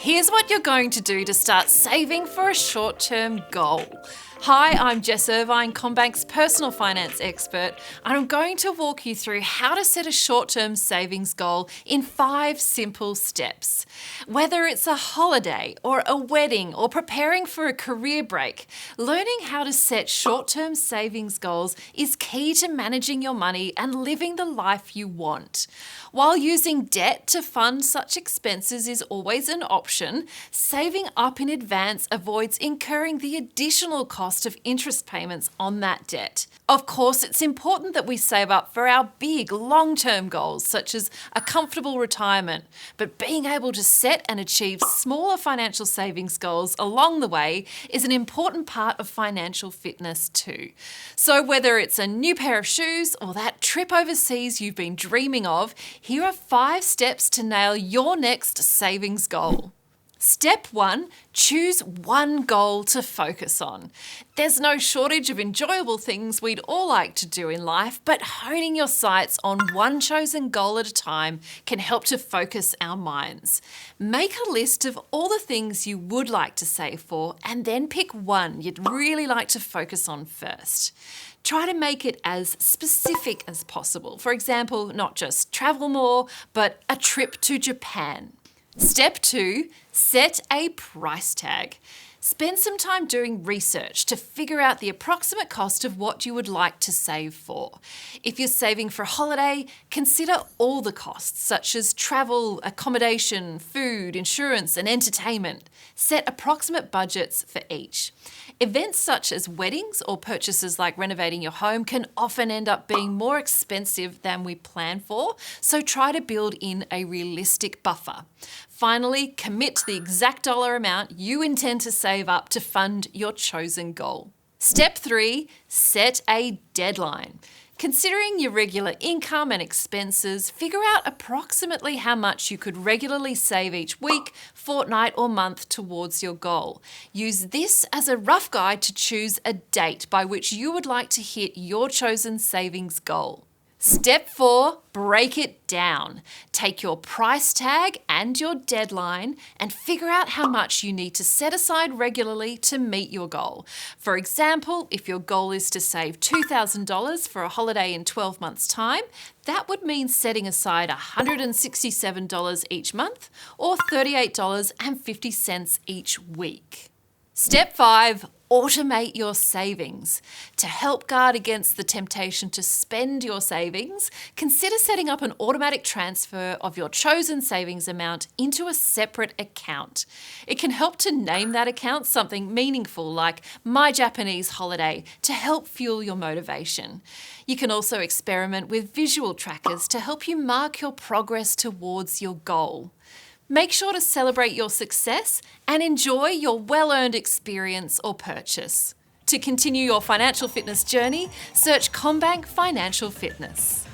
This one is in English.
Here's what you're going to do to start saving for a short-term goal. Hi, I'm Jess, Irvine, CommBank's personal finance expert, and I'm going to walk you through how to set a short-term savings goal in 5 simple steps. Whether it's a holiday or a wedding or preparing for a career break, learning how to set short-term savings goals is key to managing your money and living the life you want. While using debt to fund such expenses is always an option, saving up in advance avoids incurring the additional cost of interest payments on that debt. Of course, it's important that we save up for our big long-term goals, such as a comfortable retirement, but being able to set and achieve smaller financial savings goals along the way is an important part of financial fitness too. So whether it's a new pair of shoes or that trip overseas you've been dreaming of, here are 5 steps to nail your next savings goal. Step 1, choose one goal to focus on. There's no shortage of enjoyable things we'd all like to do in life, but honing your sights on one chosen goal at a time can help to focus our minds. Make a list of all the things you would like to save for, and then pick one you'd really like to focus on first. Try to make it as specific as possible. For example, not just travel more, but a trip to Japan. Step 2, set a price tag. Spend some time doing research to figure out the approximate cost of what you would like to save for. If you're saving for a holiday, consider all the costs, such as travel, accommodation, food, insurance, and entertainment. Set approximate budgets for each. Events such as weddings or purchases like renovating your home can often end up being more expensive than we plan for, so try to build in a realistic buffer. Finally, commit to the exact dollar amount you intend to save up to fund your chosen goal. Step 3, set a deadline. Considering your regular income and expenses, figure out approximately how much you could regularly save each week, fortnight, or month towards your goal. Use this as a rough guide to choose a date by which you would like to hit your chosen savings goal. Step 4, break it down. Take your price tag and your deadline and figure out how much you need to set aside regularly to meet your goal. For example, if your goal is to save $2,000 for a holiday in 12 months' time, that would mean setting aside $167 each month or $38.50 each week. Step 5, automate your savings. To help guard against the temptation to spend your savings, consider setting up an automatic transfer of your chosen savings amount into a separate account. It can help to name that account something meaningful like My Japanese Holiday to help fuel your motivation. You can also experiment with visual trackers to help you mark your progress towards your goal. Make sure to celebrate your success and enjoy your well-earned experience or purchase. To continue your financial fitness journey, search CommBank Financial Fitness.